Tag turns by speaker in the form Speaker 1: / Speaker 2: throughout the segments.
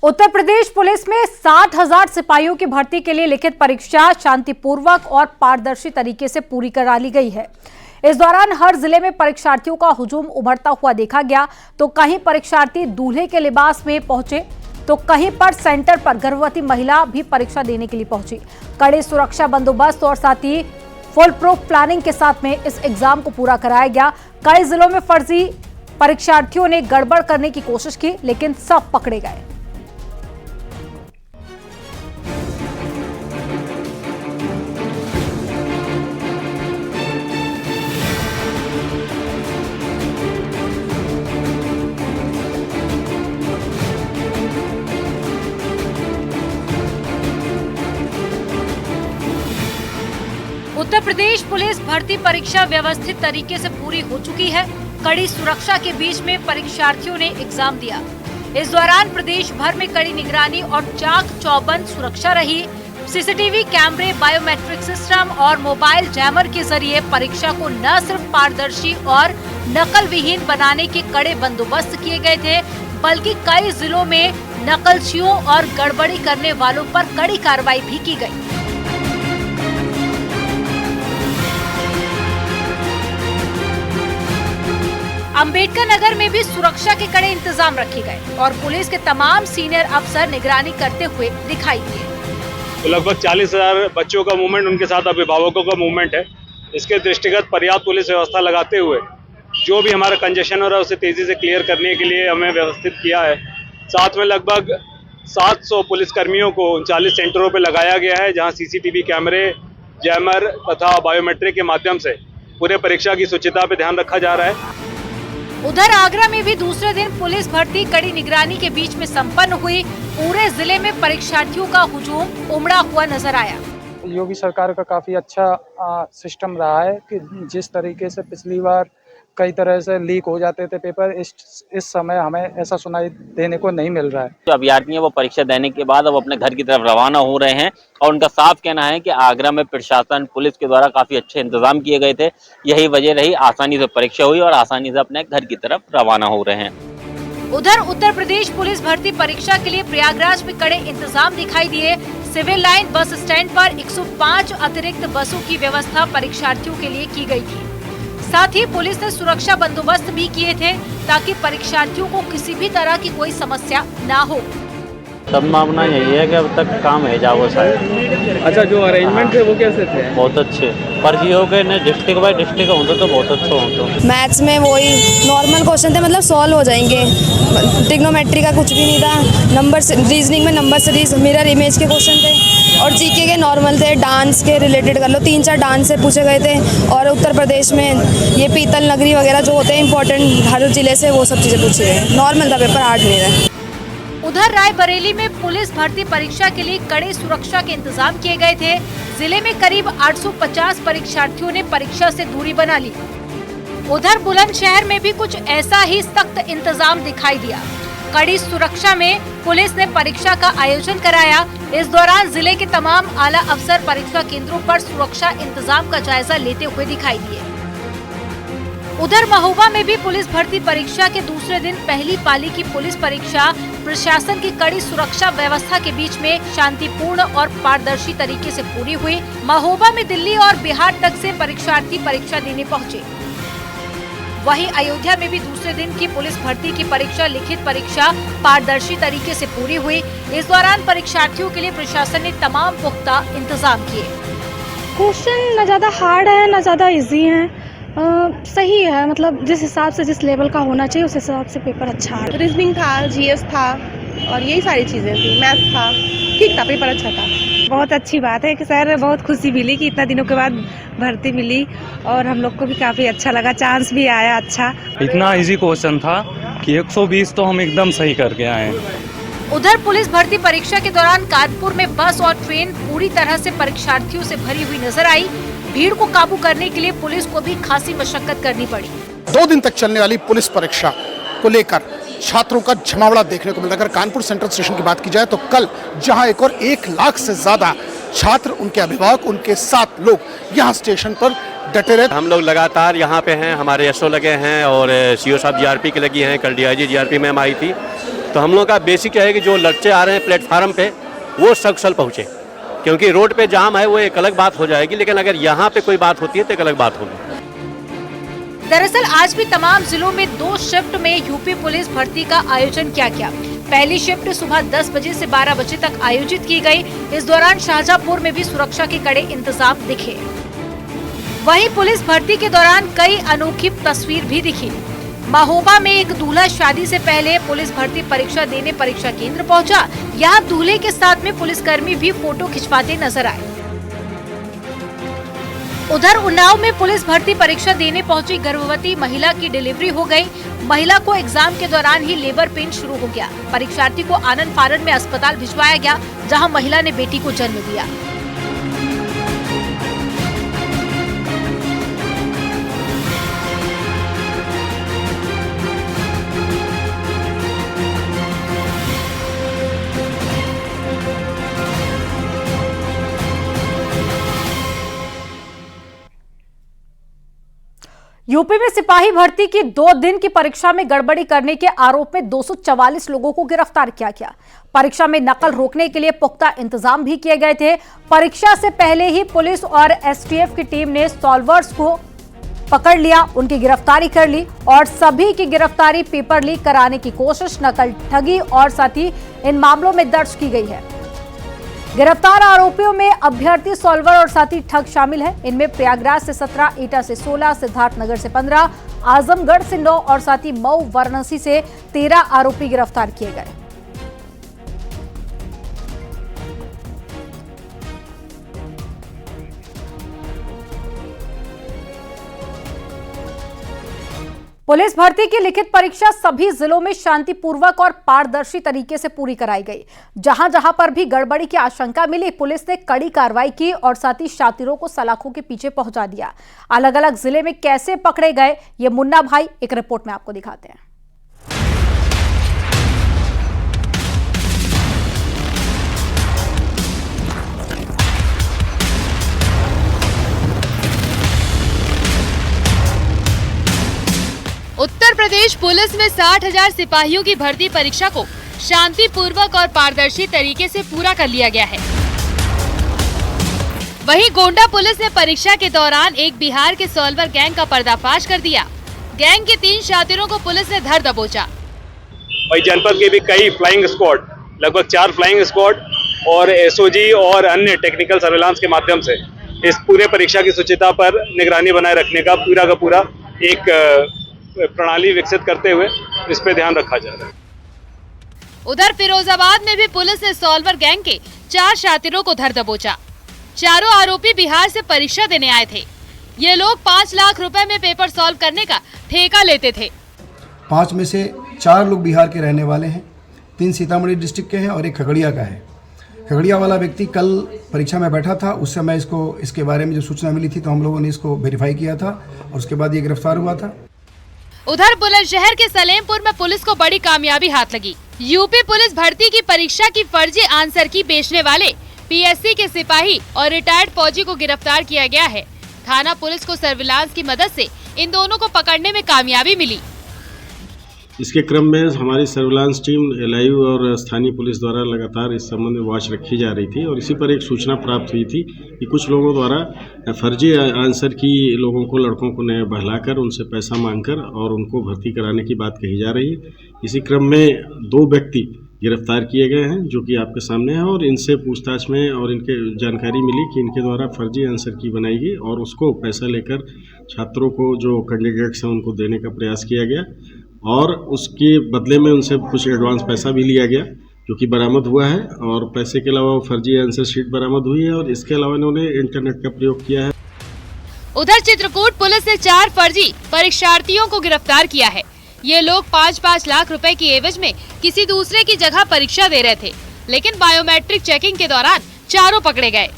Speaker 1: Uttar Pradesh police में 60,000 सिपाहियों की भर्ती के लिए लिखित परीक्षा शांतिपूर्वक और पारदर्शी तरीके से पूरी करा ली गई है। इस दौरान हर जिले में परीक्षार्थियों का हुजूम उमड़ता हुआ देखा गया। तो कहीं परीक्षार्थी दूल्हे के लिबास में पहुंचे तो कहीं पर सेंटर पर गर्भवती महिला भी परीक्षा देने के लिए पहुंची। कड़े सुरक्षा बंदोबस्त और साथ ही फुल प्रूफ प्लानिंग के साथ में इस एग्जाम को पूरा कराया गया। कई जिलों में फर्जी परीक्षार्थियों ने गड़बड़ करने की कोशिश की, लेकिन सब पकड़े गए। उत्तर प्रदेश पुलिस भर्ती परीक्षा व्यवस्थित तरीके से पूरी हो चुकी है। कड़ी सुरक्षा के बीच में परीक्षार्थियों ने एग्जाम दिया। इस दौरान प्रदेश भर में कड़ी निगरानी और चाक चौबंद सुरक्षा रही। सीसीटीवी कैमरे, बायोमेट्रिक सिस्टम और मोबाइल जैमर के जरिए परीक्षा को न सिर्फ पारदर्शी और नकल विहीन बनाने के कड़े बंदोबस्त किए गए थे, बल्कि कई जिलों में नकलचियों और गड़बड़ी करने वालों पर कड़ी कार्रवाई भी की गई। अंबेडकर नगर में भी सुरक्षा के कड़े इंतजाम रखे गए और पुलिस के तमाम सीनियर अफसर निगरानी करते हुए दिखाई दिए।
Speaker 2: तो लगभग 40,000 बच्चों का मूवमेंट, उनके साथ अभिभावकों का मूवमेंट है। इसके दृष्टिगत पर्याप्त पुलिस व्यवस्था लगाते हुए जो भी हमारा कंजेशन हो रहा है उसे तेजी से क्लियर करने के लिए हमें व्यवस्थित किया है। साथ में लगभग 700 पुलिस कर्मियों को 39 सेंटरों पर लगाया गया है, जहाँ सीसीटीवी कैमरे, जैमर तथा बायोमेट्रिक के माध्यम से पूरे परीक्षा की शुचिता पर ध्यान रखा जा रहा है।
Speaker 1: उधर आगरा में भी दूसरे दिन पुलिस भर्ती कड़ी निगरानी के बीच में संपन्न हुई। पूरे जिले में परीक्षार्थियों का हुजूम उमड़ा हुआ नजर आया।
Speaker 3: योगी सरकार का काफी अच्छा सिस्टम रहा है कि जिस तरीके से पिछली बार कई तरह से लीक हो जाते थे पेपर, इस समय हमें ऐसा सुनाई देने को नहीं मिल रहा है।
Speaker 4: जो अभ्यर्थी हैं वो परीक्षा देने के बाद अब अपने घर की तरफ रवाना हो रहे हैं और उनका साफ कहना है कि आगरा में प्रशासन, पुलिस के द्वारा काफी अच्छे इंतजाम किए गए थे। यही वजह रही, आसानी से परीक्षा हुई और आसानी से अपने घर की तरफ रवाना हो रहे हैं।
Speaker 1: उधर उत्तर प्रदेश पुलिस भर्ती परीक्षा के लिए प्रयागराज में कड़े इंतजाम दिखाई दिए। सिविल लाइन बस स्टैंड पर 105 अतिरिक्त बसों की व्यवस्था परीक्षार्थियों के लिए की गई थी। साथ ही पुलिस ने सुरक्षा बंदोबस्त भी किए थे ताकि परीक्षार्थियों को किसी भी तरह की कोई समस्या ना हो।
Speaker 4: संभावना यही है कि अब तक काम है जाओ शायद।
Speaker 5: अच्छा, जो अरेंजमेंट थे वो कैसे थे?
Speaker 4: बहुत अच्छे पर्ची हो गए, डिस्ट्रिक्ट बाय डिस्ट्रिक्ट होते तो बहुत अच्छे होते।
Speaker 6: मैथ्स में वही नॉर्मल क्वेश्चन थे, मतलब सॉल्व हो जाएंगे। ट्रिग्नोमेट्री का कुछ भी नहीं था। नंबर रीजनिंग में नंबर सीरीज, मिरर इमेज के क्वेश्चन थे और जीके के नॉर्मल थे। डांस के रिलेटेड कर लो, 3-4 डांस से पूछे गए थे। और उत्तर प्रदेश में ये पीतल नगरी वगैरह जो होते हैं इंपॉर्टेंट हर जिले से, वो सब चीज़ें पूछी गई। नॉर्मल था पेपर, हार्ड नहीं था।
Speaker 1: उधर रायबरेली में पुलिस भर्ती परीक्षा के लिए कड़े सुरक्षा के इंतजाम किए गए थे। जिले में करीब 850 परीक्षार्थियों ने परीक्षा से दूरी बना ली। उधर बुलंदशहर में भी कुछ ऐसा ही सख्त इंतजाम दिखाई दिया। कड़ी सुरक्षा में पुलिस ने परीक्षा का आयोजन कराया। इस दौरान जिले के तमाम आला अफसर परीक्षा केंद्रों पर सुरक्षा इंतजाम का जायजा लेते हुए दिखाई दिए। उधर महोबा में भी पुलिस भर्ती परीक्षा के दूसरे दिन पहली पाली की पुलिस परीक्षा प्रशासन की कड़ी सुरक्षा व्यवस्था के बीच में शांतिपूर्ण और पारदर्शी तरीके से पूरी हुई। महोबा में दिल्ली और बिहार तक से परीक्षार्थी परीक्षा देने पहुंचे। वहीं अयोध्या में भी दूसरे दिन की पुलिस भर्ती की परीक्षा, लिखित परीक्षा पारदर्शी तरीके से पूरी हुई। इस दौरान परीक्षार्थियों के लिए प्रशासन ने तमाम पुख्ता इंतजाम किए।
Speaker 7: क्वेश्चन न ज्यादा हार्ड है न ज्यादा इजी है, सही है। मतलब जिस हिसाब से, जिस लेवल का होना चाहिए उस हिसाब से पेपर अच्छा है।
Speaker 8: रीजनिंग था, जीएस था और यही सारी चीज़ें थी। मैथ था, ठीक था, पेपर अच्छा था।
Speaker 7: बहुत अच्छी बात है कि सर बहुत खुशी मिली कि इतना दिनों के बाद भर्ती मिली और हम लोग को भी काफ़ी अच्छा लगा, चांस भी आया अच्छा।
Speaker 3: इतना इजी क्वेश्चन था कि 120 तो हम एकदम सही करके आए।
Speaker 1: उधर पुलिस भर्ती परीक्षा के दौरान कानपुर में बस और ट्रेन पूरी तरह से परीक्षार्थियों से भरी हुई नजर आई। भीड़ को काबू करने के लिए पुलिस को भी खासी मशक्कत करनी पड़ी।
Speaker 9: 2 दिन तक चलने वाली पुलिस परीक्षा को लेकर छात्रों का जमावड़ा देखने को मिला। अगर कानपुर सेंट्रल स्टेशन की बात की जाए तो कल जहां एक और 1 लाख से ज्यादा छात्र, उनके अभिभावक, उनके साथ लोग यहाँ स्टेशन पर डटे रहे।
Speaker 10: हम लोग लगातार यहाँ पे हैं, हमारे एसओ लगे हैं और सीओ साहब जीआरपी के लगी हैं। कल डीआईजी जीआरपी मैम आई थी तो हम लोग का बेसिक है कि जो बच्चे आ रहे हैं प्लेटफार्म पे वो सकुशल पहुँचे, क्योंकि रोड पे जाम है वो एक अलग बात हो जाएगी, लेकिन अगर यहाँ पे कोई बात होती है तो एक अलग बात होगी।
Speaker 1: दरअसल आज भी तमाम जिलों में 2 शिफ्ट में यूपी पुलिस भर्ती का आयोजन किया गया। पहली शिफ्ट सुबह 10 बजे से 12 बजे तक आयोजित की गई। इस दौरान शाहजहांपुर में भी सुरक्षा के कड़े इंतजाम दिखे। वहीं पुलिस भर्ती के दौरान कई अनोखी तस्वीर भी दिखी। महोबा में एक दूल्हा शादी से पहले पुलिस भर्ती परीक्षा देने परीक्षा केंद्र पहुंचा। यहाँ दूल्हे के साथ में पुलिसकर्मी भी फोटो खिंचवाते नजर आए। उधर उन्नाव में पुलिस भर्ती परीक्षा देने पहुंची गर्भवती महिला की डिलीवरी हो गई। महिला को एग्जाम के दौरान ही लेबर पेन शुरू हो गया। परीक्षार्थी को आनंद फानन में अस्पताल भिजवाया गया, जहां महिला ने बेटी को जन्म दिया। यूपी में सिपाही भर्ती की 2 दिन की परीक्षा में गड़बड़ी करने के आरोप में 244 लोगों को गिरफ्तार किया गया। परीक्षा में नकल रोकने के लिए पुख्ता इंतजाम भी किए गए थे। परीक्षा से पहले ही पुलिस और एसटीएफ की टीम ने सॉल्वर्स को पकड़ लिया, उनकी गिरफ्तारी कर ली और सभी की गिरफ्तारी पेपर लीक कराने की कोशिश, नकल, ठगी और साथ ही इन मामलों में दर्ज की गई है। गिरफ्तार आरोपियों में अभ्यर्थी, सॉल्वर और साथी ठग शामिल है। इनमें प्रयागराज से 17, एटा से 16, सिद्धार्थनगर से 15, आजमगढ़ से 9 और साथी मऊ, वाराणसी से 13 आरोपी गिरफ्तार किए गए। पुलिस भर्ती की लिखित परीक्षा सभी जिलों में शांतिपूर्वक और पारदर्शी तरीके से पूरी कराई गई। जहां जहां पर भी गड़बड़ी की आशंका मिली, पुलिस ने कड़ी कार्रवाई की और साथ ही शातिरों को सलाखों के पीछे पहुंचा दिया। अलग अलग जिले में कैसे पकड़े गए, ये मुन्ना भाई एक रिपोर्ट में आपको दिखाते हैं।
Speaker 11: उत्तर प्रदेश पुलिस में 60,000 सिपाहियों की भर्ती परीक्षा को शांतिपूर्वक और पारदर्शी तरीके से पूरा कर लिया गया है। वहीं गोंडा पुलिस ने परीक्षा के दौरान एक बिहार के सॉल्वर गैंग का पर्दाफाश कर दिया। गैंग के 3 शातिरों को पुलिस ने धर दबोचा।
Speaker 2: वही जनपद के भी कई फ्लाइंग स्क्वाड, लगभग 4 फ्लाइंग स्क्वाड और एसओजी और अन्य टेक्निकल सर्वेलांस के माध्यम से इस पूरे परीक्षा की शुचिता पर निगरानी बनाए रखने का पूरा एक प्रणाली विकसित करते हुए इस पे ध्यान रखा जा रहा है।
Speaker 11: उधर फिरोजाबाद में भी पुलिस ने सॉल्वर गैंग के 4 शातिरों को धर दबोचा। चारों आरोपी बिहार से परीक्षा देने आए थे। ये लोग 5 लाख रुपए में पेपर सॉल्व करने का ठेका लेते थे।
Speaker 12: 5 में से 4 लोग बिहार के रहने वाले हैं, 3 सीतामढ़ी डिस्ट्रिक्ट के हैं और एक खगड़िया का है। खगड़िया वाला व्यक्ति कल परीक्षा में बैठा था, उस समय इसके बारे में जो सूचना मिली थी तो हम लोगों ने इसको वेरीफाई किया था और उसके बाद ये गिरफ्तार हुआ था।
Speaker 11: उधर बुलंदशहर के सलेमपुर में पुलिस को बड़ी कामयाबी हाथ लगी। यूपी पुलिस भर्ती की परीक्षा की फर्जी आंसर की बेचने वाले पीएससी के सिपाही और रिटायर्ड फौजी को गिरफ्तार किया गया है। थाना पुलिस को सर्विलांस की मदद से इन दोनों को पकड़ने में कामयाबी मिली।
Speaker 13: इसके क्रम में हमारी सर्विलांस टीम लाइव और स्थानीय पुलिस द्वारा लगातार इस संबंध में वॉच रखी जा रही थी और इसी पर एक सूचना प्राप्त हुई थी कि कुछ लोगों द्वारा फर्जी आंसर की लोगों को, लड़कों को नए बहलाकर उनसे पैसा मांगकर और उनको भर्ती कराने की बात कही जा रही है। इसी क्रम में 2 व्यक्ति गिरफ्तार किए गए हैं जो कि आपके सामने है और इनसे पूछताछ में और इनके जानकारी मिली कि इनके द्वारा फर्जी आंसर की बनाई गई और उसको पैसा लेकर छात्रों को जो कैंडिडेट्स हैं उनको देने का प्रयास किया गया और उसके बदले में उनसे कुछ एडवांस पैसा भी लिया गया जो कि बरामद हुआ है और पैसे के अलावा फर्जी आंसर शीट बरामद हुई है और इसके अलावा इन्होंने इंटरनेट का प्रयोग किया है।
Speaker 11: उधर चित्रकूट पुलिस ने 4 फर्जी परीक्षार्थियों को गिरफ्तार किया है। ये लोग 5-5 लाख रुपए की एवज में किसी दूसरे की जगह परीक्षा दे रहे थे, लेकिन बायोमेट्रिक चेकिंग के दौरान चारों पकड़े गए।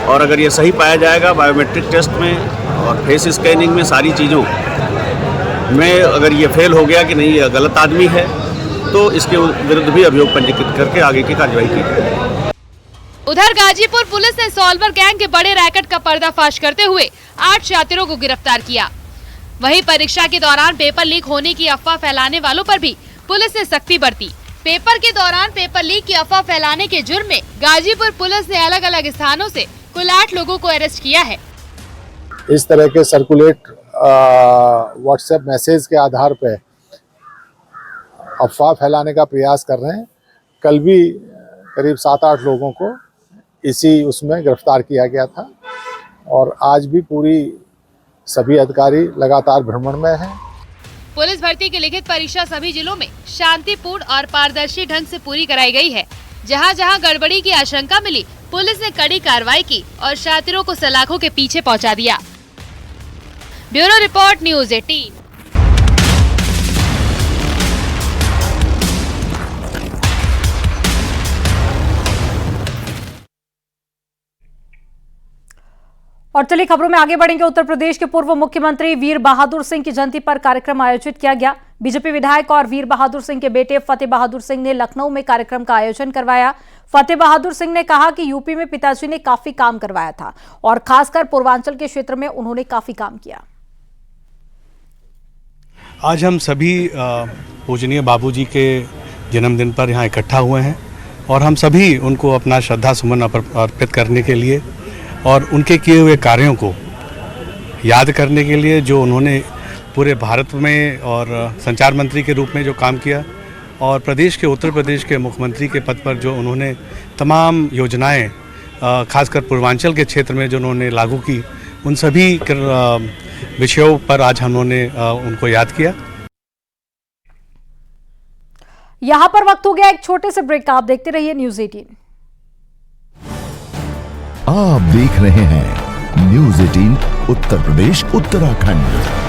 Speaker 14: और अगर ये सही पाया जाएगा बायोमेट्रिक टेस्ट में और फेस स्कैनिंग में, सारी चीज़ों में अगर ये फेल हो गया कि नहीं ये गलत आदमी है तो इसके विरुद्ध भी अभियोग पंजीकृत करके आगे की कार्यवाही की जाएगी।
Speaker 11: उधर गाजीपुर पुलिस ने सॉल्वर गैंग के बड़े रैकेट का पर्दाफाश करते हुए 8 शातिरों को गिरफ्तार किया। वहीं परीक्षा के दौरान पेपर लीक होने की अफवाह फैलाने वालों पर भी पुलिस ने सख्ती बरती। पेपर के दौरान पेपर लीक की अफवाह फैलाने के जुर्म में गाजीपुर पुलिस ने अलग अलग स्थानों से कुल 8 लोगों को अरेस्ट किया है।
Speaker 15: इस तरह के सर्कुलेट व्हाट्सएप मैसेज के आधार पर अफवाह फैलाने का प्रयास कर रहे हैं। कल भी करीब 7-8 लोगों को इसी उसमें गिरफ्तार किया गया था और आज भी पूरी सभी अधिकारी लगातार भ्रमण में हैं।
Speaker 11: पुलिस भर्ती की लिखित परीक्षा सभी जिलों में शांतिपूर्ण और पारदर्शी ढंग से पूरी कराई गई है। जहां जहां गड़बड़ी की आशंका मिली, पुलिस ने कड़ी कार्रवाई की और शातिरों को सलाखों के पीछे पहुंचा दिया। Bureau report, news 18।
Speaker 1: और चलिए खबरों में आगे बढ़ेंगे। उत्तर प्रदेश के पूर्व मुख्यमंत्री वीर बहादुर सिंह की जयंती पर कार्यक्रम आयोजित किया गया। बीजेपी विधायक और वीर बहादुर सिंह के बेटे फतेह बहादुर सिंह ने लखनऊ में कार्यक्रम का आयोजन करवाया। फतेह बहादुर सिंह ने कहा कि यूपी में पिताजी ने काफी काम करवाया था और खासकर पूर्वांचल के क्षेत्र में उन्होंने काफी काम किया।
Speaker 16: आज हम सभी पूजनीय बाबूजी के जन्मदिन पर यहाँ इकट्ठा हुए हैं और हम सभी उनको अपना श्रद्धा सुमन अर्पित करने के लिए और उनके किए हुए कार्यों को याद करने के लिए, जो उन्होंने पूरे भारत में और संचार मंत्री के रूप में जो काम किया और प्रदेश के उत्तर प्रदेश के मुख्यमंत्री के पद पर जो उन्होंने तमाम योजनाएं खासकर पूर्वांचल के क्षेत्र में जो उन्होंने लागू की, उन सभी विषयों पर आज हमने उनको याद किया।
Speaker 1: यहां पर वक्त हो गया एक छोटे से ब्रेक का। आप देखते रहिए न्यूज़ 18।
Speaker 17: आप देख रहे हैं न्यूज़ 18 उत्तर प्रदेश उत्तराखंड।